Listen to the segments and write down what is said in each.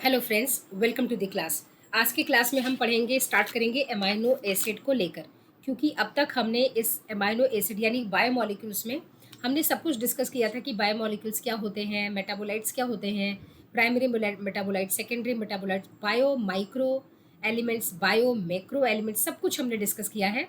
Hello friends, welcome to the class. आज की class में हम पढ़ेंगे, स्टार्ट करेंगे एमाइनो एसिड को लेकर। क्योंकि अब तक हमने इस एमाइनो एसिड यानी बायोमोलिक्यूल्स में हमने सब कुछ डिस्कस किया था कि बायोमोलिक्यूल्स क्या होते हैं, मेटाबोलाइट्स क्या होते हैं, primary metabolites, secondary metabolites, bio micro elements, bio macro elements, सब कुछ हमने डिस्कस किया है।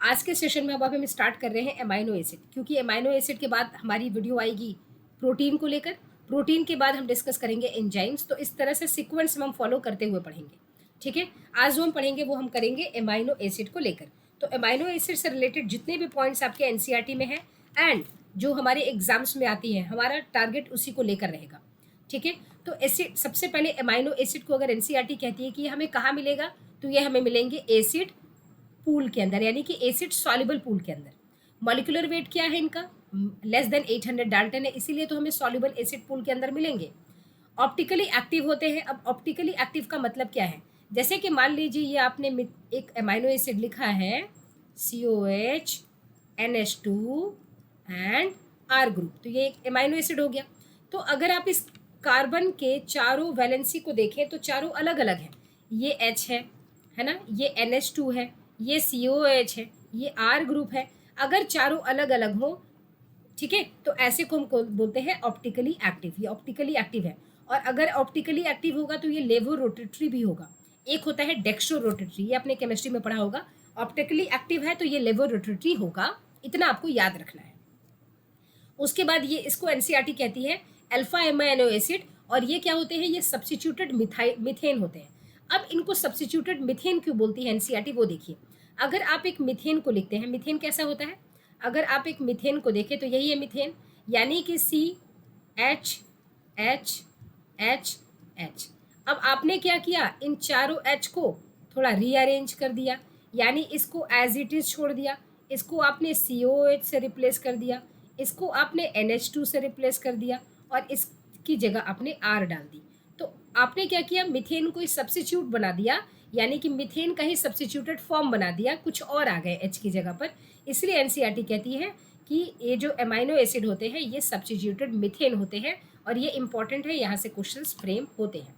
आज के सेशन में अब हम स्टार्ट कर रहे हैं एमाइनो एसिड, क्योंकि एमाइनो एसिड के बाद हमारी वीडियो आएगी प्रोटीन को लेकर। प्रोटीन के बाद हम डिस्कस करेंगे एंजाइम्स। तो इस तरह से सीक्वेंस में हम फॉलो करते हुए पढ़ेंगे। ठीक है, आज जो हम पढ़ेंगे वो हम करेंगे एमाइनो एसिड को लेकर। तो एमाइनो एसिड से रिलेटेड जितने भी पॉइंट्स आपके एनसीईआरटी में है एंड जो हमारे एग्जाम्स में आती हैं, हमारा टारगेट उसी को लेकर रहेगा। ठीक है, तो एसिड, सबसे पहले एमाइनो एसिड को अगर एनसीईआरटी कहती है कि हमें कहाँ मिलेगा, तो ये हमें मिलेंगे एसिड पूल के अंदर, यानी कि एसिड सॉल्युबल पूल के अंदर। मॉलिक्यूलर वेट क्या है इनका, लेस देन 800 डाल्टन है, इसीलिए तो हमें सॉल्युबल एसिड पूल के अंदर मिलेंगे। ऑप्टिकली एक्टिव होते हैं। अब ऑप्टिकली एक्टिव का मतलब क्या है, जैसे कि मान लीजिए ये आपने एक एमाइनो एसिड लिखा है COH NH2 and R group, तो ये एक एमाइनो एसिड हो गया। तो अगर आप इस कार्बन के चारों वैलेंसी को देखें तो चारों अलग अलग हैं। ये H है ना, ये NH2 है, ये COH है, ये R ग्रुप है। अगर चारों अलग अलग हो, ठीक है, तो ऐसे को हम बोलते हैं ऑप्टिकली एक्टिव। ये ऑप्टिकली एक्टिव है। और अगर ऑप्टिकली एक्टिव होगा तो ये लेवो रोटेटरी भी होगा। एक होता है डेक्स्ट्रो रोटेटरी, ये आपने केमिस्ट्री में पढ़ा होगा। ऑप्टिकली एक्टिव है तो ये लेवो रोटेटरी होगा, इतना आपको याद रखना है। उसके बाद ये, इसको एनसीईआरटी कहती है अल्फा एमाइनो एसिड। और ये क्या होते हैं, ये सब्स्टिट्यूटेड मिथेन होते हैं। अब इनको सब्स्टिट्यूटेड मिथेन क्यों बोलती है एनसीईआरटी, वो देखिए। अगर आप एक मिथेन को लिखते हैं, मिथेन कैसा होता है, अगर आप एक मिथेन को देखें तो यही है मिथेन, यानी कि CH H H। अब आपने क्या किया, इन चारों H को थोड़ा रीअरेंज कर दिया, यानी इसको एज इट इज छोड़ दिया, इसको आपने COH से रिप्लेस कर दिया, इसको आपने NH2 से रिप्लेस कर दिया और इसकी जगह आपने R डाल दी। तो आपने क्या किया, मिथेन को सब्स्टिट्यूट बना दिया, यानी कि मिथेन का ही सब्स्टिट्यूटेड फॉर्म बना दिया, कुछ और आ गए H की जगह पर। इसलिए एनसीईआरटी कहती है कि ये जो एमाइनो एसिड होते हैं ये सब्स्टिट्यूटेड मिथेन होते हैं, और ये इंपॉर्टेंट है, यहाँ से क्वेश्चंस फ्रेम होते हैं।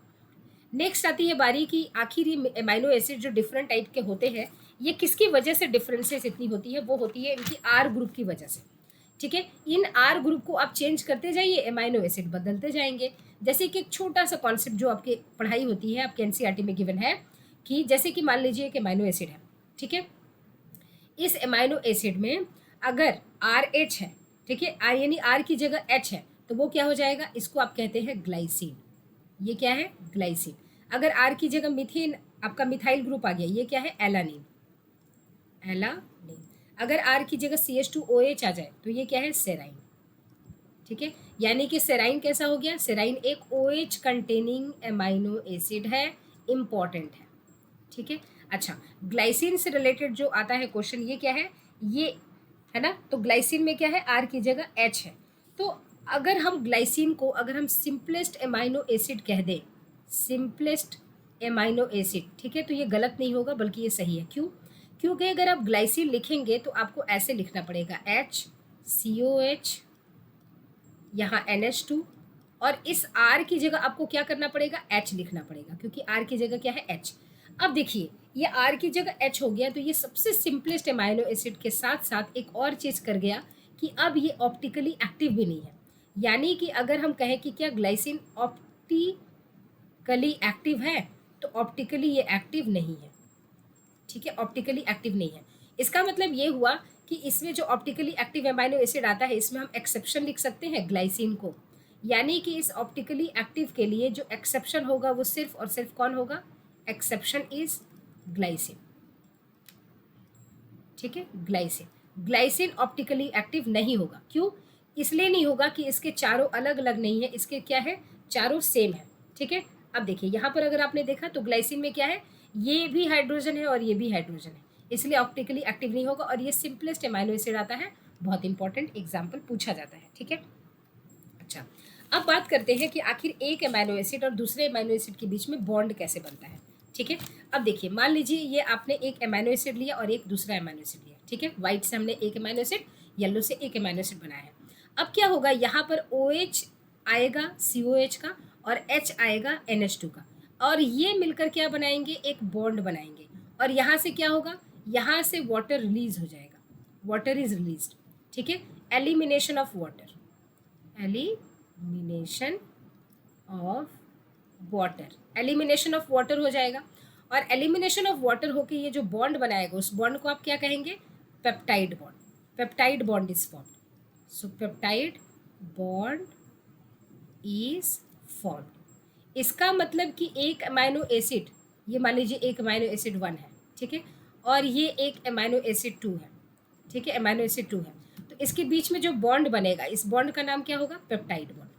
नेक्स्ट आती है बारी की आखिर ये एमाइनो एसिड जो डिफरेंट टाइप के होते हैं, ये किसकी वजह से डिफरेंसेस इतनी होती है, वो होती है इनकी R ग्रुप की वजह से। ठीक है, इन R ग्रुप को आप चेंज करते जाइए, एमाइनो एसिड बदलते जाएंगे। जैसे कि एक छोटा सा कॉन्सेप्ट जो आपकी पढ़ाई होती है, आपके एनसीईआरटी में गिवन है, कि जैसे कि मान लीजिए एक एमाइनो एसिड है। ठीक है, इस एमाइनो एसिड में अगर RH है, ठीक है, R यानी R की जगह H है, तो वो क्या हो जाएगा, इसको आप कहते हैं ग्लाइसिन। ये क्या है, ग्लाइसिन। अगर R की जगह मिथेन, आपका मिथाइल ग्रुप आ गया, ये क्या है, एलानिन। एलानिन। अगर R की जगह CH2OH आ जाए तो ये क्या है, सेराइन। ठीक है, यानी कि सेराइन कैसा हो गया, सेराइन एक OH कंटेनिंग एमाइनो एसिड है, इंपॉर्टेंट है। ठीक है, अच्छा, ग्लाइसिन से रिलेटेड जो आता है क्वेश्चन, ये क्या है, ये है ना, तो ग्लाइसिन में क्या है, R की जगह H है। तो अगर हम ग्लाइसिन को, अगर हम सिंपलेस्ट एमाइनो एसिड कह दें, सिंपलेस्ट एमाइनो एसिड, ठीक है, तो ये गलत नहीं होगा बल्कि ये सही है। क्यों, क्योंकि अगर आप ग्लाइसिन लिखेंगे तो आपको ऐसे लिखना पड़ेगा, HCOH, यहाँ NH2, और इस R की जगह आपको क्या करना पड़ेगा, H लिखना पड़ेगा, क्योंकि R की जगह क्या है, H। अब देखिए, ये R की जगह H हो गया, तो ये सबसे सिंपलेस्ट एमाइनो एसिड के साथ साथ एक और चीज़ कर गया कि अब ये ऑप्टिकली एक्टिव भी नहीं है। यानी कि अगर हम कहें कि क्या ग्लाइसिन ऑप्टिकली एक्टिव है, तो ऑप्टिकली ये एक्टिव नहीं है। ठीक है, ऑप्टिकली एक्टिव नहीं है। इसका मतलब ये हुआ कि इसमें जो ऑप्टिकली एक्टिव एमाइनो एसिड आता है, इसमें हम एक्सेप्शन लिख सकते हैं ग्लाइसिन को, यानी कि इस ऑप्टिकली एक्टिव के लिए जो एक्सेप्शन होगा वो सिर्फ और सिर्फ कौन होगा, एक्सेप्शन इज ग्लाइसिन। ठीक है, ग्लाइसिन। ग्लाइसिन ऑप्टिकली एक्टिव नहीं होगा। क्यों, इसलिए नहीं होगा कि इसके चारों अलग अलग नहीं है, इसके क्या है, चारों सेम है। ठीक है, अब देखिए यहाँ पर अगर आपने देखा तो ग्लाइसिन में क्या है, ये भी हाइड्रोजन है और ये भी हाइड्रोजन है, इसलिए ऑप्टिकली एक्टिव नहीं होगा। और ये सिंपलेस्ट एमाइनो एसिड आता है, बहुत इंपॉर्टेंट एग्जाम्पल पूछा जाता है। ठीक है, अच्छा, अब बात करते हैं कि आखिर एक एमाइनो एसिड और दूसरे एमाइनो एसिड के बीच में बॉन्ड कैसे बनता है। ठीक है, अब देखिए, मान लीजिए ये आपने एक एमाइनो एसिड लिया और एक दूसरा एमाइनो एसिड लिया। ठीक है, व्हाइट से हमने एक एमाइनो एसिड, येलो से एक एमाइनो एसिड बनाया है। अब क्या होगा, यहाँ पर OH आएगा COH का और H आएगा NH2 का। और ये मिलकर क्या बनाएंगे, एक बॉन्ड बनाएंगे, और यहाँ से क्या होगा, यहाँ से वाटर रिलीज हो जाएगा, वाटर इज रिलीज्ड, ठीक है, elimination of water, elimination of water, elimination of water हो जाएगा। और एलिमिनेशन ऑफ वाटर होके ये जो बॉन्ड बनाएगा, उस बॉन्ड को आप क्या कहेंगे, peptide bond, peptide bond is formed. So peptide bond is formed. इसका मतलब कि एक अमाइनो एसिड, ये मान लीजिए एक अमाइनो एसिड 1 है, ठीक है, और ये एक अमाइनो एसिड 2 है, ठीक है, अमाइनो एसिड 2 है, तो इसके बीच में जो बॉन्ड बनेगा, इस बॉन्ड का नाम क्या होगा, peptide bond,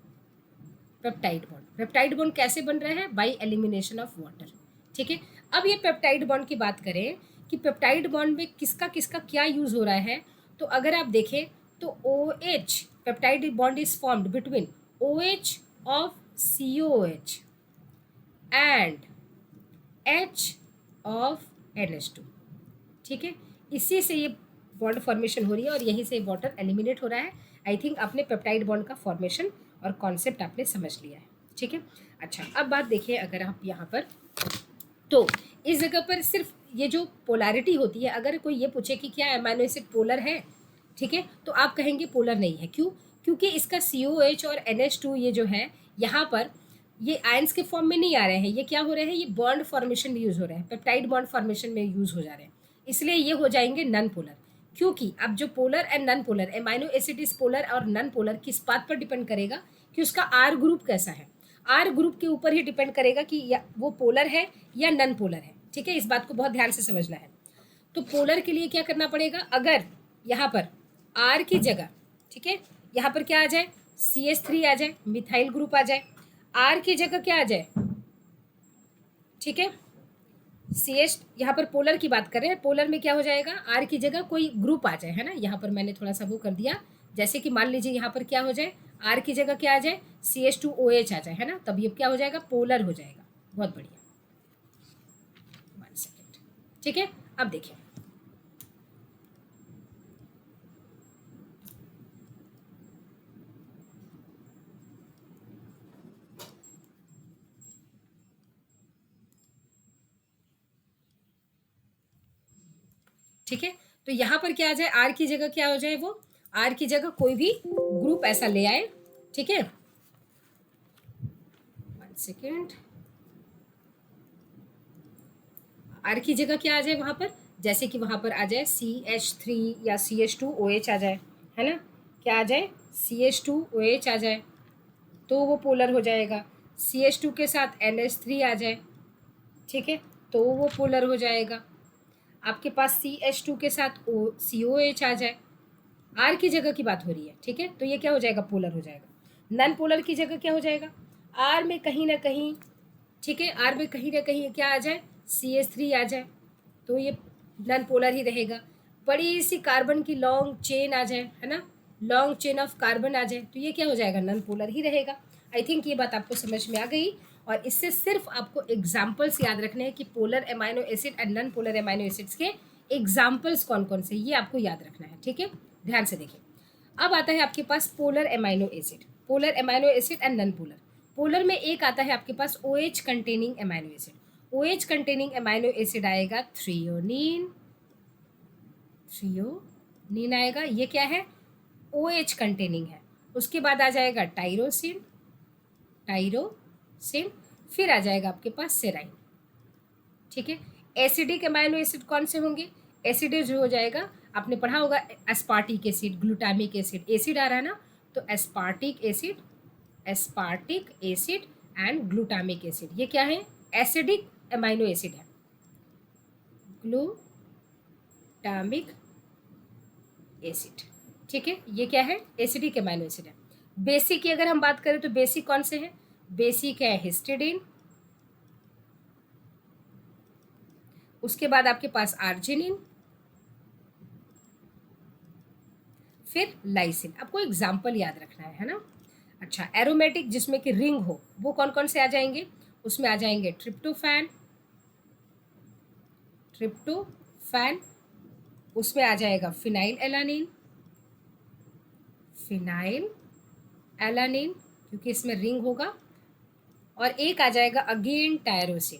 peptide bond. Peptide bond कैसे बन रहा है, बाय एलिमिनेशन ऑफ वाटर, ठीक है। अब ये पेप्टाइड बॉन्ड की बात करें कि पेप्टाइड बॉन्ड में किसका किसका क्या यूज हो रहा है, तो अगर आप देखें तो OH, peptide bond is formed between OH of COH and H of NH2, ठीक है, इसी से ये बॉन्ड फॉर्मेशन हो रही है और यहीं से वाटर एलिमिनेट हो रहा है। आई थिंक आपने पेप्टाइड बॉन्ड का फॉर्मेशन और कॉन्सेप्ट आपने समझ लिया है, ठीक है। अच्छा, अब बात देखिए, अगर आप यहाँ पर, तो इस जगह पर सिर्फ ये जो पोलैरिटी होती है, अगर कोई ये पूछे कि क्या अमाइनो एसिड पोलर है, ठीक है, तो आप कहेंगे पोलर नहीं है। क्यों, क्योंकि इसका COH और NH2 ये जो है यहाँ पर ये आयंस के फॉर्म में नहीं आ रहे हैं, ये क्या हो रहे हैं, ये बॉन्ड फॉर्मेशन में यूज हो रहे हैं, पेप्टाइड बॉन्ड फॉर्मेशन में यूज हो जा रहे हैं, इसलिए ये हो जाएंगे नॉन पोलर। क्योंकि अब जो polar and non polar, amino acid is polar और नॉन पोलर, किस बात पर डिपेंड करेगा कि उसका आर ग्रुप कैसा है, आर ग्रुप के ऊपर ही डिपेंड करेगा कि या वो पोलर है या नॉन पोलर है, ठीक है, इस बात को बहुत ध्यान से समझना है। तो पोलर के लिए क्या करना पड़ेगा, अगर यहाँ पर आर की जगह, ठीक है, यहाँ पर क्या आ जाए, CH3 आ जाए, मिथाइल ग्रुप आ जाए, आर की जगह क्या आ जाए, ठीक है, CH, यहाँ पर पोलर की बात कर रहे हैं, पोलर में क्या हो जाएगा, आर की जगह कोई ग्रुप आ जाए, है ना, यहाँ पर मैंने थोड़ा सा वो कर दिया, जैसे कि मान लीजिए यहाँ पर क्या हो जाए, आर की जगह क्या आ जाए, CH2OH आ जाए, है ना, तब ये क्या हो जाएगा, पोलर हो जाएगा। बहुत बढ़िया, 1 सेकेंड, ठीक है। अब देखिए, ठीक है, तो यहाँ पर क्या आ जाए, आर की जगह क्या हो जाए, वो आर की जगह कोई भी ग्रुप ऐसा ले आए, ठीक है, 1 सेकेंड, आर की जगह क्या आ जाए वहाँ पर, जैसे कि वहाँ पर आ जाए CH3 या CH2OH आ जाए, है ना, क्या आ जाए, CH2OH आ जाए, तो वो पोलर हो जाएगा। CH2 के साथ NH3 आ जाए, ठीक है, तो वो पोलर हो जाएगा। आपके पास CH2 के साथ COH आ जाए, आर की जगह की बात हो रही है, ठीक है, तो ये क्या हो जाएगा, पोलर हो जाएगा। नॉन पोलर की जगह क्या हो जाएगा, आर में कहीं ना कहीं, ठीक है, आर में कहीं ना कहीं क्या आ जाए, CH3 आ जाए, तो ये नॉन पोलर ही रहेगा। बड़ी सी कार्बन की लॉन्ग चेन आ जाए, है ना, लॉन्ग चेन ऑफ कार्बन आ जाए, तो ये क्या हो जाएगा, नॉन पोलर ही रहेगा। आई थिंक ये बात आपको समझ में आ गई, और इससे सिर्फ आपको एग्जाम्पल्स याद रखने हैं कि polar amino acid and non polar amino acids के एग्जाम्पल्स कौन कौन से, ये आपको याद रखना है, ठीक है, ध्यान से देखिए। अब आता है आपके पास polar amino acid, polar amino acid and non polar. पोलर में एक आता है आपके पास OH containing amino acid, OH containing amino acid आएगा थ्रियोनीन, थ्रियोनीन आएगा, ये क्या है, OH कंटेनिंग है। उसके बाद आ जाएगा टाइरोसिन, टाइरोसिन, फिर आ जाएगा आपके पास सेराइन, ठीक है। एसिडिक एमाइनो एसिड कौन से होंगे, एसिडिक जो हो जाएगा, आपने पढ़ा होगा aspartic acid, glutamic acid, acid आ रहा है ना, तो aspartic acid, aspartic acid and glutamic acid, ये क्या है, एसिडिक एमाइनो एसिड है, ग्लूटामिक एसिड, ठीक है, ये क्या है, एसिडिक एमाइनो एसिड है। बेसिक की अगर हम बात करें तो बेसिक कौन से हैं, बेसिक है हिस्टिडीन, उसके बाद आपके पास आर्जिनिन, फिर लाइसिन। आपको एग्जाम्पल याद रखना है ना। अच्छा, एरोमेटिक जिसमें कि रिंग हो, वो कौन कौन से आ जाएंगे, उसमें आ जाएंगे ट्रिप्टोफैन, ट्रिप्टोफैन, उसमें आ जाएगा फिनाइल एलानिन, फिनाइल एलानिन, क्योंकि इसमें रिंग होगा, और एक आ जाएगा अगेन टायरोसिन।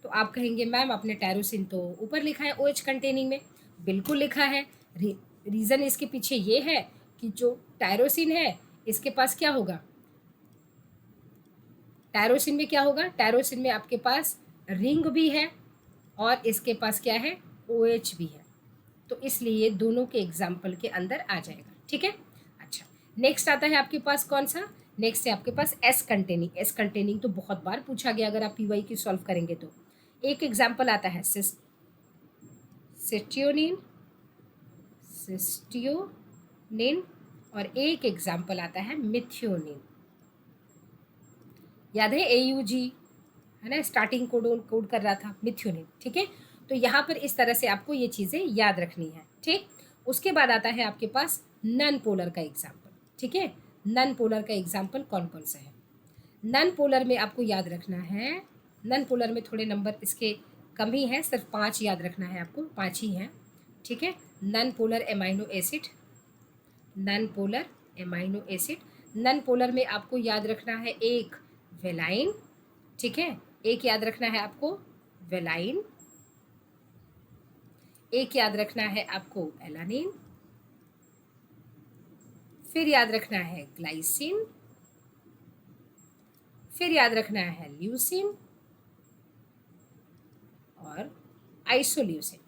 तो आप कहेंगे मैम आपने टायरोसिन तो ऊपर लिखा है OH कंटेनिंग में। बिल्कुल लिखा है। रीज़न इसके पीछे ये है कि जो टायरोसिन है इसके पास क्या होगा, टायरोसिन में क्या होगा, टायरोसिन में आपके पास रिंग भी है और इसके पास क्या है, OH भी है। तो इसलिए दोनों के एग्जाम्पल के अंदर आ जाएगा। ठीक है। अच्छा, नेक्स्ट आता है आपके पास कौन सा, नेक्स्ट है आपके पास एस कंटेनिंग। एस कंटेनिंग तो बहुत बार पूछा गया अगर आप PY की सॉल्व करेंगे तो। एक एग्जाम्पल आता है सिस्टियोनिन, सिस्टियोनिन, और एक एग्जाम्पल आता है मिथियोनिन। याद है AUG है ना, स्टार्टिंग कोड कर रहा था मिथियोनिन। ठीक है। तो यहाँ पर इस तरह से आपको ये चीज़ें याद रखनी है। ठीक। उसके बाद आता है आपके पास नन पोलर का एग्जाम्पल। ठीक है। नन पोलर का एग्जाम्पल कौन कौन सा है, नन पोलर में आपको याद रखना है, नन पोलर में थोड़े नंबर इसके कम ही हैं, सिर्फ 5 याद रखना है आपको, 5 ही हैं। ठीक है। Non polar amino acid, non polar amino acid, non polar में आपको याद रखना है एक वेलाइन। ठीक है। एक याद रखना है आपको वेलाइन, एक याद रखना है आपको एलानिन, फिर याद रखना है ग्लाइसिन, फिर याद रखना है ल्यूसिन और आइसोल्यूसिन।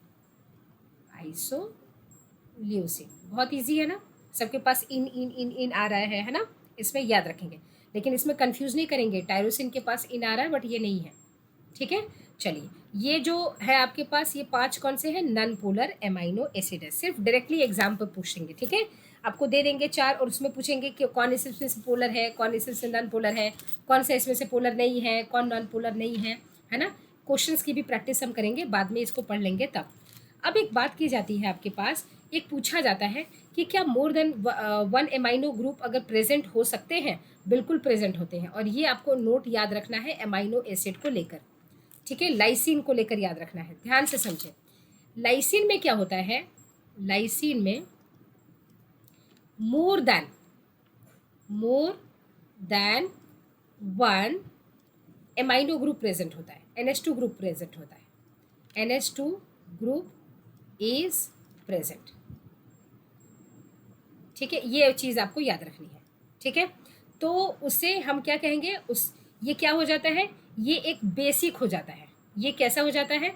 आइसोल्यूसिन बहुत इजी है ना, सबके पास इन इन इन इन आ रहा है ना, इसमें याद रखेंगे। लेकिन इसमें कंफ्यूज नहीं करेंगे, टायरोसिन के पास इन आ रहा है बट ये नहीं है। ठीक है। चलिए, ये जो है आपके पास ये 5 कौन से हैं, नन पोलर एमाइनो एसिड है। सिर्फ डायरेक्टली एग्जाम पर पूछेंगे। ठीक है। आपको दे देंगे 4 और उसमें पूछेंगे कि कौन इसमें से पोलर है, कौन इसमें से नन पोलर है, कौन सा इसमें से पोलर नहीं है, कौन नॉन पोलर नहीं है ना। क्वेश्चंस की भी प्रैक्टिस हम करेंगे, बाद में इसको पढ़ लेंगे तब। अब एक बात की जाती है आपके पास, एक पूछा जाता है कि क्या मोर देन 1 एमाइनो ग्रुप अगर प्रेजेंट हो सकते हैं, बिल्कुल प्रेजेंट होते हैं। और ये आपको नोट याद रखना है एमाइनो एसिड को लेकर। ठीक है। लाइसिन को लेकर याद रखना है, ध्यान से समझें। लाइसिन में क्या होता है, लाइसिन में more than 1 amino group present होता है, NH2 ग्रुप प्रेजेंट होता है, NH2 ग्रुप इज प्रेजेंट। ठीक है। ये चीज़ आपको याद रखनी है। ठीक है। तो उससे हम क्या कहेंगे, उस ये क्या हो जाता है, ये एक बेसिक हो जाता है। ये कैसा हो जाता है,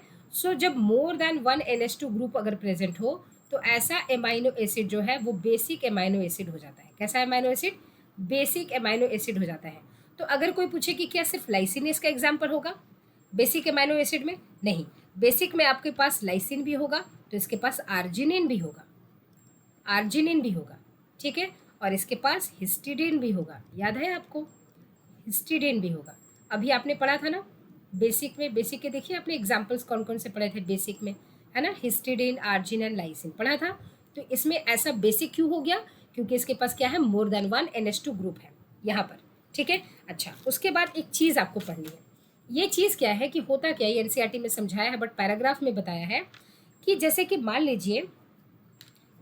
जब मोर देन 1 NH2 ग्रुप अगर प्रेजेंट हो तो ऐसा एमाइनो एसिड जो है वो बेसिक एमाइनो एसिड हो जाता है। कैसा amino acid, basic amino acid हो जाता है। तो अगर कोई पूछे कि क्या सिर्फ लाइसिन इसका एग्जाम्पल होगा बेसिक एमाइनो एसिड में, नहीं, बेसिक में आपके पास लाइसिन भी होगा तो इसके पास आर्जिनिन भी होगा, आर्जिनिन भी होगा। ठीक है। और इसके पास हिस्टिडीन भी होगा, याद है आपको, हिस्टिडीन भी होगा। अभी आपने पढ़ा था ना बेसिक में, बेसिक के देखिए आपने एग्जाम्पल्स कौन कौन से पढ़े थे बेसिक में, है ना, हिस्टिडीन आर्जिनिन लाइसिन पढ़ा था। तो इसमें ऐसा बेसिक क्यों हो गया, क्योंकि इसके पास क्या है, मोर देन 1 NH2 ग्रुप है यहाँ पर। ठीक है। अच्छा, उसके बाद एक चीज़ आपको पढ़नी है। ये चीज़ क्या है कि होता क्या है, NCERT में समझाया है बट पैराग्राफ में बताया है कि जैसे कि मान लीजिए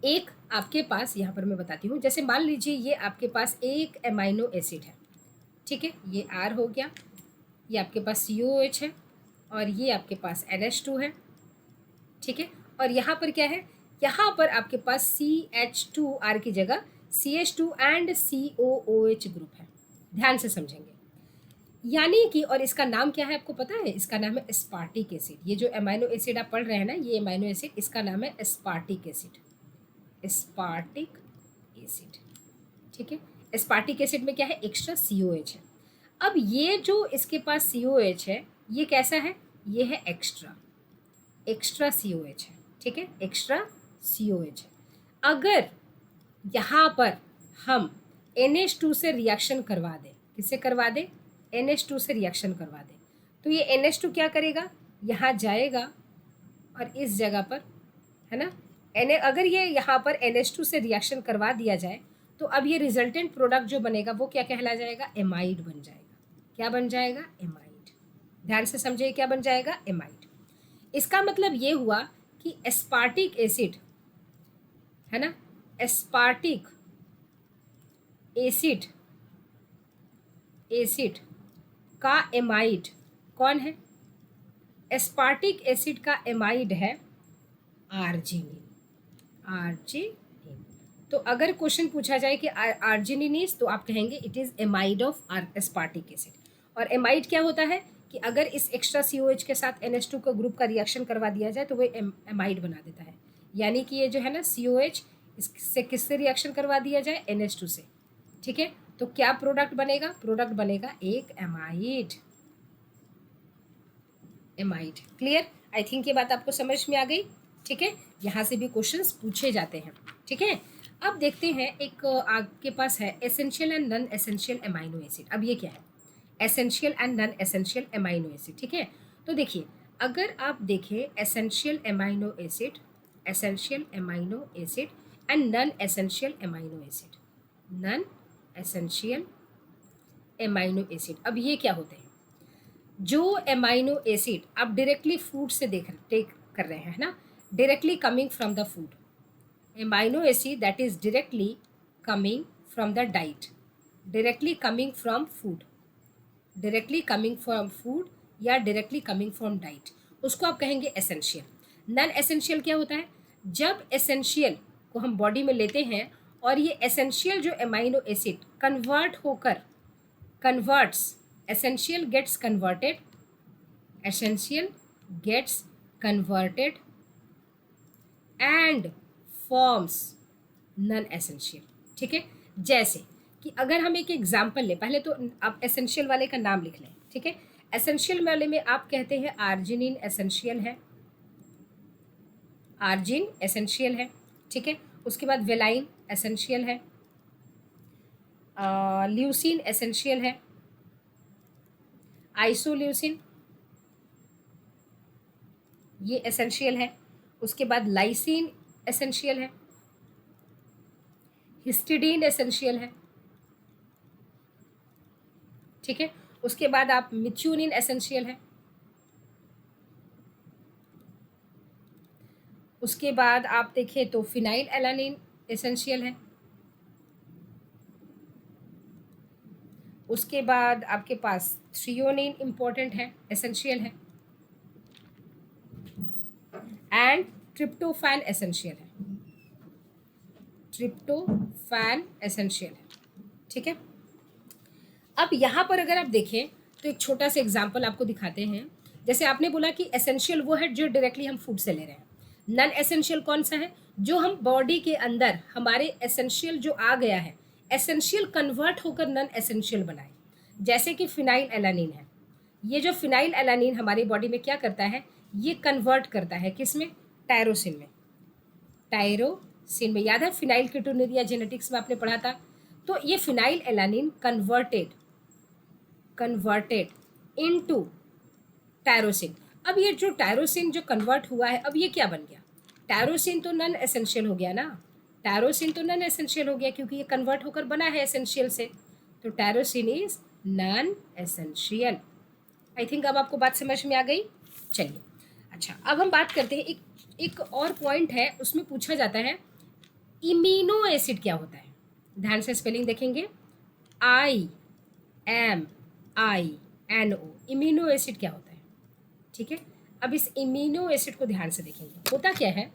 एक आपके पास, यहाँ पर मैं बताती हूँ, जैसे मान लीजिए ये आपके पास एक एमाइनो एसिड है। ठीक है। ये R हो गया, ये आपके पास COH है और ये आपके पास NH2 है। ठीक है। और यहाँ पर क्या है, यहाँ पर आपके पास CH2R की जगह CH2 एंड COOH ग्रुप है। ध्यान से समझेंगे। यानी कि, और इसका नाम क्या है आपको पता है, इसका नाम है एस्पार्टिक एसिड। ये जो एमाइनो एसिड आप पढ़ रहे हैं ना, ये एमाइनो एसिड, इसका नाम है एस्पार्टिक एसिड, एस्पार्टिक एसिड। ठीक है। एस्पार्टिक एसिड में क्या है, एक्स्ट्रा COH है। अब ये जो इसके पास COH है, ये कैसा है, ये है एक्स्ट्रा, एक्स्ट्रा COH है। ठीक है। एक्स्ट्रा COH है। अगर यहाँ पर हम NH2 से रिएक्शन करवा दें, किससे करवा दें, NH2 से रिएक्शन करवा दें, तो ये NH2 क्या करेगा, यहाँ जाएगा और इस जगह पर, है ना, अगर ये यहाँ पर NH2 से रिएक्शन करवा दिया जाए तो अब ये रिजल्टेंट प्रोडक्ट जो बनेगा वो क्या कहला जाएगा, एमाइड बन जाएगा। क्या बन जाएगा, एमाइड। ध्यान से समझिए, क्या बन जाएगा, एमाइड। इसका मतलब ये हुआ कि एस्पार्टिक एसिड, है ना, एस्पार्टिक एसिड, एसिड का एमाइड कौन है? एस्पार्टिक एसिड का एमाइड है आर्जिनिन। आर्जिनिन। तो अगर क्वेश्चन पूछा जाए कि आर्जिनिन इज, तो आप कहेंगे it is amide of aspartic acid. और एमाइड क्या होता है कि अगर इस एक्स्ट्रा COH के साथ NH2 को ग्रुप का रिएक्शन करवा दिया जाए तो वो एमाइड बना देता है। यानी कि ये जो है ना COH, इससे किससे रिएक्शन करवा दिया जाए? NH2 से। ठीक है, तो क्या प्रोडक्ट बनेगा? प्रोडक्ट बनेगा एक amide. Amide. Clear? I think ये बात आपको समझ में आ गई। ठीक है, यहाँ से भी क्वेश्चंस पूछे जाते हैं। ठीक है, अब देखते हैं एक आपके पास है essential and non essential amino acid. अब ये क्या है? Essential and non essential amino acid. ठीक है, तो देखिए अगर आप देखें essential amino acid, essential amino acid and non essential amino acid, non essential amino acid. अब ये क्या होते हैं? जो एमाइनो एसिड आप डायरेक्टली फूड से टेक कर रहे हैं ना, directly coming from the food, amino acid that is directly coming from the diet, directly coming from food, directly coming from food या डायरेक्टली कमिंग फ्रॉम डाइट, उसको आप कहेंगे एसेंशियल। नॉन एसेंशियल क्या होता है? जब एसेंशियल को हम बॉडी में लेते हैं और ये एसेंशियल जो एमाइनो एसिड कन्वर्ट होकर, converts, essential gets converted, essential gets converted and forms non essential। ठीक है, जैसे कि अगर हम एक एग्जाम्पल लें, पहले तो आप एसेंशियल वाले का नाम लिख लें। ठीक है, एसेंशियल वाले में आप कहते हैं आर्जिनिन एसेंशियल है, आर्जिन एसेंशियल है। ठीक है, उसके बाद वेलाइन एसेंशियल है, ल्यूसिन एसेंशियल है, आइसोल्यूसिन ये एसेंशियल है। उसके बाद लाइसिन एसेंशियल है, हिस्टिडीन एसेंशियल है। ठीक है, उसके बाद आप मिथ्यूनिन एसेंशियल है। उसके बाद आप देखें तो फिनाइल एलानिन एसेंशियल है। उसके बाद आपके पास थ्रियोनिन इम्पोर्टेंट है, एसेंशियल है, एंड ट्रिप्टोफैन एसेंशियल है, ट्रिप्टोफैन एसेंशियल है। ठीक है, अब यहाँ पर अगर आप देखें तो एक छोटा सा एग्जांपल आपको दिखाते हैं। जैसे आपने बोला कि एसेंशियल वो है जो डायरेक्टली हम फूड से ले रहे हैं, नॉन एसेंशियल कौन सा है? जो हम बॉडी के अंदर हमारे एसेंशियल जो आ गया है, एसेंशियल कन्वर्ट होकर नॉन एसेंशियल बनाए। जैसे कि फिनाइल एलानिन है, ये जो फिनाइल एलानिन हमारी बॉडी में क्या करता है? ये कन्वर्ट करता है किस में? टायरोसिन में। टायरोसिन में, याद है फिनाइल कीटोनुरिया जेनेटिक्स में आपने पढ़ा था। तो ये phenyl alanine converted into tyrosine. अब ये जो टायरोसिन जो कन्वर्ट हुआ है, अब ये क्या बन गया? टायरोसिन तो नॉन एसेंशियल हो गया ना, टायरोसिन तो नॉन एसेंशियल हो गया क्योंकि ये कन्वर्ट होकर बना है एसेंशियल से। तो tyrosine is non essential. I think अब आपको बात समझ में आ गई। चलिए, अच्छा अब हम बात करते हैं, एक और पॉइंट है, उसमें पूछा जाता है इमीनो एसिड क्या होता है। ध्यान से स्पेलिंग देखेंगे, IMINO, इमीनो एसिड क्या होता है। ठीक है, अब इस इमीनो एसिड को ध्यान से देखेंगे। होता क्या है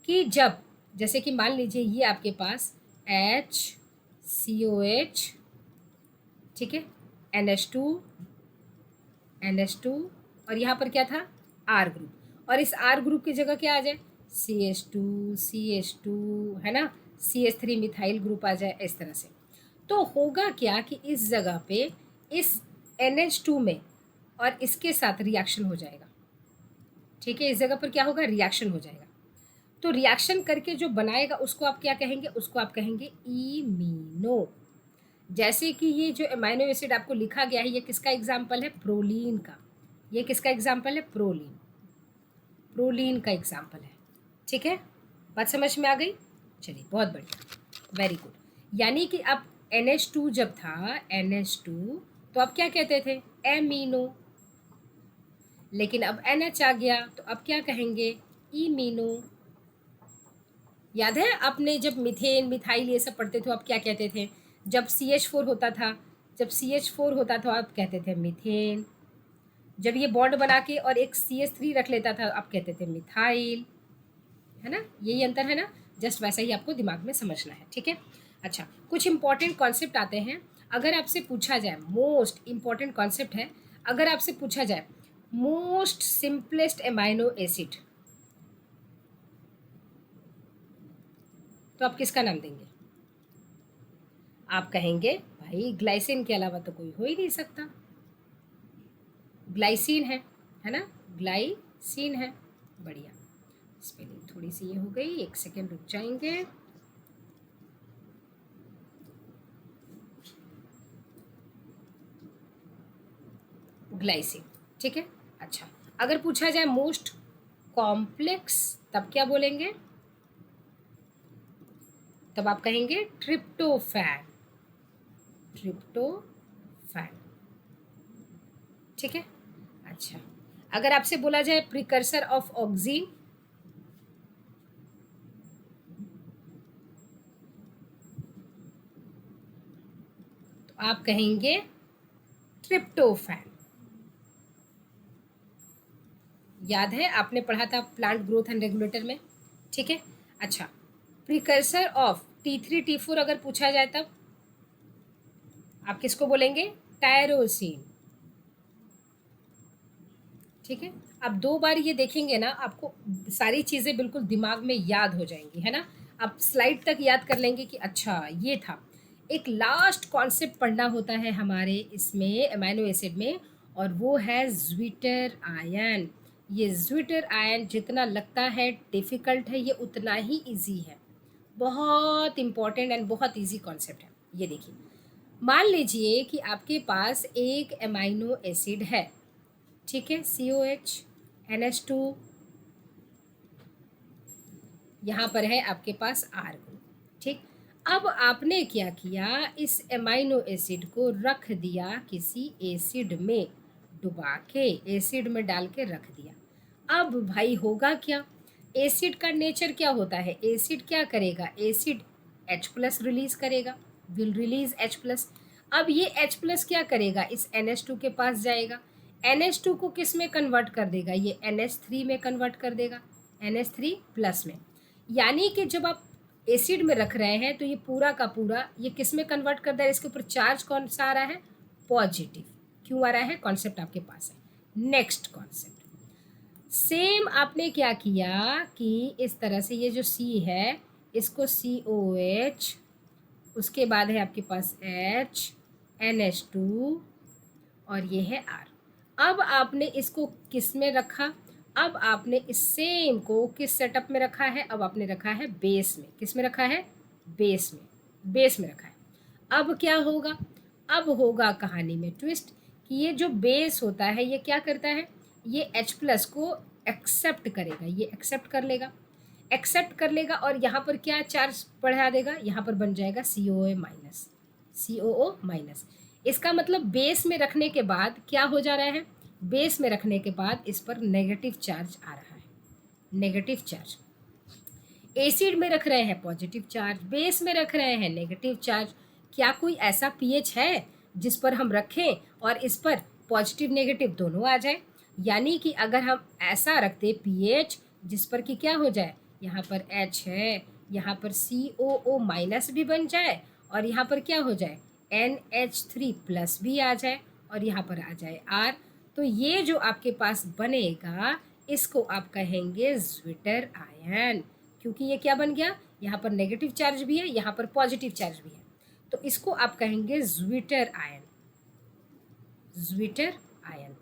कि जब, जैसे कि मान लीजिए ये आपके पास HCOH, ठीक है, NH2 और यहाँ पर क्या था? R ग्रुप, और इस R ग्रुप की जगह क्या आ जाए? CH2 है ना, CH3 मिथाइल ग्रुप आ जाए इस तरह से। तो होगा क्या कि इस जगह पे इस NH2 में और इसके साथ रिएक्शन हो जाएगा। ठीक है, इस जगह पर क्या होगा? रिएक्शन हो जाएगा। तो रिएक्शन करके जो बनाएगा उसको आप क्या कहेंगे? उसको आप कहेंगे इमीनो। जैसे कि ये जो एमाइनो एसिड आपको लिखा गया है, ये किसका एग्जाम्पल है? प्रोलीन का। ये किसका एग्जाम्पल है? प्रोलीन का एग्जाम्पल है। ठीक है, बात समझ में आ गई? चलिए, बहुत बढ़िया, वेरी गुड। यानी कि अब NH2 जब था, NH2, तो अब क्या कहते थे? एमीनो। लेकिन अब NH आ गया तो अब क्या कहेंगे? इमीनो। याद है आपने जब मीथेन, मिथाइल ये सब पढ़ते थे, अब क्या कहते थे? जब CH4 होता था जब CH4 होता था आप कहते थे मीथेन, जब ये बॉन्ड बना के और एक CH3 रख लेता था आप कहते थे मिथाइल, है ना, यही अंतर है ना, जस्ट वैसा ही आपको दिमाग में समझना है, ठीक है। अच्छा, कुछ इंपॉर्टेंट कॉन्सेप्ट आते हैं। अगर आपसे पूछा जाए, मोस्ट इंपॉर्टेंट कॉन्सेप्ट है, अगर आपसे पूछा जाए मोस्ट सिंपलेस्ट एमाइनो एसिड, तो आप किसका नाम देंगे? आप कहेंगे भाई ग्लाइसिन के अलावा तो कोई हो ही नहीं सकता, ग्लाइसिन है ना, ग्लाइसिन है। बढ़िया, स्पेलिंग थोड़ी सी ये हो गई, एक सेकेंड रुक जाएंगे। ग्लाइसिन, ठीक है। अच्छा, अगर पूछा जाए मोस्ट कॉम्प्लेक्स, तब क्या बोलेंगे? तब आप कहेंगे ट्रिप्टोफैन, ट्रिप्टोफैन, ठीक है। अच्छा, अगर आपसे बोला जाए प्रिकर्सर ऑफ ऑक्सीन, तो आप कहेंगे ट्रिप्टोफैन। याद है, आपने पढ़ा था प्लांट ग्रोथ एंड रेगुलेटर में, ठीक है। अच्छा, प्रिकर्सर ऑफ T3 T4 अगर पूछा जाए तब आप किसको बोलेंगे? टायरोसिन, ठीक है। अब 2 बार ये देखेंगे ना, आपको सारी चीज़ें बिल्कुल दिमाग में याद हो जाएंगी, है ना। आप स्लाइड तक याद कर लेंगे कि अच्छा ये था। एक लास्ट कॉन्सेप्ट पढ़ना होता है हमारे इसमें अमीनो एसिड में, और वो है ज्विटर आयन। ये ज्विटर आयन जितना लगता है डिफ़िकल्ट है, ये उतना ही इजी है। बहुत इम्पॉर्टेंट एंड बहुत इजी कॉन्सेप्ट है। ये देखिए, मान लीजिए कि आपके पास एक अमीनो एसिड है, ठीक है, COH NH2, यहाँ पर है आपके पास R ग्रुप, ठीक। अब आपने क्या किया, इस अमीनो एसिड को रख दिया किसी एसिड में, डुबा के एसिड में डाल के रख दिया। अब भाई होगा क्या? एसिड का नेचर क्या होता है? एसिड क्या करेगा? एसिड H+ रिलीज करेगा, विल रिलीज H+। अब ये H+ क्या करेगा? इस NH2 के पास जाएगा, NH2 को किस में कन्वर्ट कर देगा? ये NH3 में कन्वर्ट कर देगा, NH3+ में। यानी कि जब आप एसिड में रख रहे हैं तो ये पूरा का पूरा ये किस में कन्वर्ट कर रहा है? इसके ऊपर चार्ज कौन सा आ रहा है? पॉजिटिव। क्यों आ रहा है? कॉन्सेप्ट आपके पास है। नेक्स्ट कॉन्सेप्ट, सेम आपने क्या किया कि इस तरह से ये जो C है इसको COH, उसके बाद है आपके पास H, NH2 और ये है R। अब आपने इसको किस में रखा? अब आपने इस सेम को किस सेटअप में रखा है? अब आपने रखा है बेस में। किस में रखा है? बेस में, बेस में रखा है। अब क्या होगा? अब होगा कहानी में ट्विस्ट कि ये जो बेस होता है ये क्या करता है? ये H+ को एक्सेप्ट करेगा, ये एक्सेप्ट कर लेगा, एक्सेप्ट कर लेगा और यहाँ पर क्या चार्ज बढ़ा देगा? यहाँ पर बन जाएगा COO-, COO-। इसका मतलब बेस में रखने के बाद क्या हो जा रहा है? बेस में रखने के बाद इस पर नेगेटिव चार्ज आ रहा है, नेगेटिव चार्ज। एसिड में रख रहे हैं पॉजिटिव चार्ज, बेस में रख रहे हैं नेगेटिव चार्ज। क्या कोई ऐसा पीएच है जिस पर हम रखें और इस पर पॉजिटिव नेगेटिव दोनों आ जाए? यानी कि अगर हम ऐसा रखते पीएच जिस पर कि क्या हो जाए, यहाँ पर H है, यहाँ पर COO- भी बन जाए और यहाँ पर क्या हो जाए, NH3+ भी आ जाए और यहाँ पर आ जाए R, तो ये जो आपके पास बनेगा इसको आप कहेंगे ज्विटर आयन। क्योंकि ये क्या बन गया, यहाँ पर नेगेटिव चार्ज भी है, यहाँ पर पॉजिटिव चार्ज भी है, तो इसको आप कहेंगे ज्विटर आयन, ज्विटर आयन।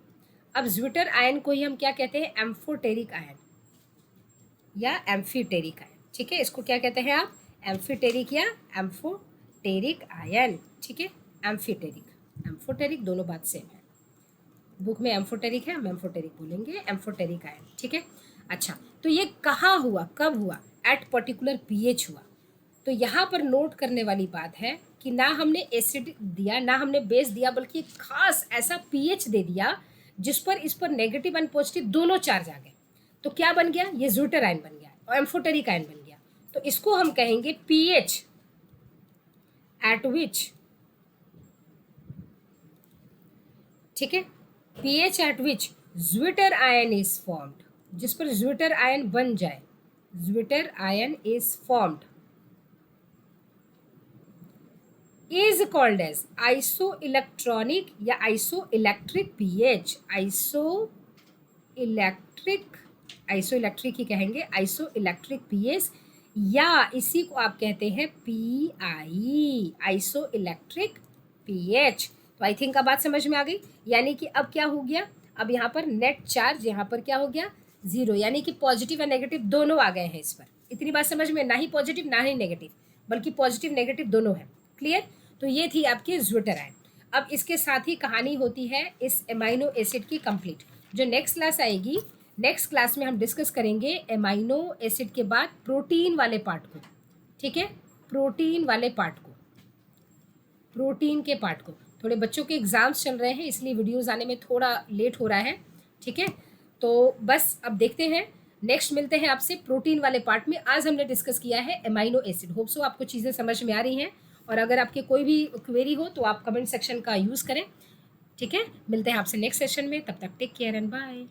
अब ज्विटर आयन को ही हम क्या कहते हैं? एम्फोटेरिक आयन या एम्फीटेरिक आयन, ठीक है। इसको क्या कहते हैं आप? एम्फीटेरिक या एम्फोटेरिक आयन, ठीक है। एम्फीटेरिक, एम्फोटेरिक दोनों बात सेम है। बुक में एम्फोटेरिक है, हम एम्फोटेरिक बोलेंगे, एम्फोटेरिक आयन, ठीक है। अच्छा, तो ये कहाँ हुआ, कब हुआ? एट पर्टिकुलर पीएच हुआ। तो यहाँ पर नोट करने वाली बात है कि ना हमने एसिड दिया ना हमने बेस दिया, बल्कि एक खास ऐसा पीएच दे दिया जिस पर इस पर नेगेटिव एंड पॉजिटिव दोनों चार्ज आ गए। तो क्या बन गया? ये ज्विटर आयन बन गया और एम्फोटेरिक आयन बन गया। तो इसको हम कहेंगे पीएच एट विच ठीक है। pH at which zwitterion is formed, जिस पर ज्विटर आयन बन जाए, zwitterion is formed, is called as isoelectronic या isoelectric pH, isoelectric ही कहेंगे, आइसो इलेक्ट्रिक pH, या इसी को आप कहते हैं PI, आइसो इलेक्ट्रिक pH। तो आई थिंक अब बात समझ में आ गई। यानी कि अब क्या हो गया, अब यहाँ पर नेट चार्ज यहाँ पर क्या हो गया, 0, यानी कि पॉजिटिव और नेगेटिव दोनों आ गए हैं इस पर। इतनी बात समझ में, ना ही पॉजिटिव ना ही नेगेटिव, बल्कि पॉजिटिव नेगेटिव दोनों है। क्लियर। तो ये थी आपकी ज्विटर आयन। अब इसके साथ ही कहानी होती है इस एमाइनो एसिड की कंप्लीट। जो नेक्स्ट क्लास आएगी, नेक्स्ट क्लास में हम डिस्कस करेंगे एमाइनो एसिड के बाद प्रोटीन वाले पार्ट को। ठीक है, प्रोटीन वाले पार्ट को, प्रोटीन के पार्ट को। थोड़े बच्चों के एग्जाम्स चल रहे हैं, इसलिए वीडियोस आने में थोड़ा लेट हो रहा है। ठीक है, तो बस अब देखते हैं, नेक्स्ट मिलते हैं आपसे प्रोटीन वाले पार्ट में। आज हमने डिस्कस किया है एमाइनो एसिड। होप सो आपको चीज़ें समझ में आ रही हैं, और अगर आपके कोई भी क्वेरी हो तो आप कमेंट सेक्शन का यूज़ करें। ठीक है, मिलते हैं आपसे नेक्स्ट सेशन में, तब तक टेक केयर एंड बाय।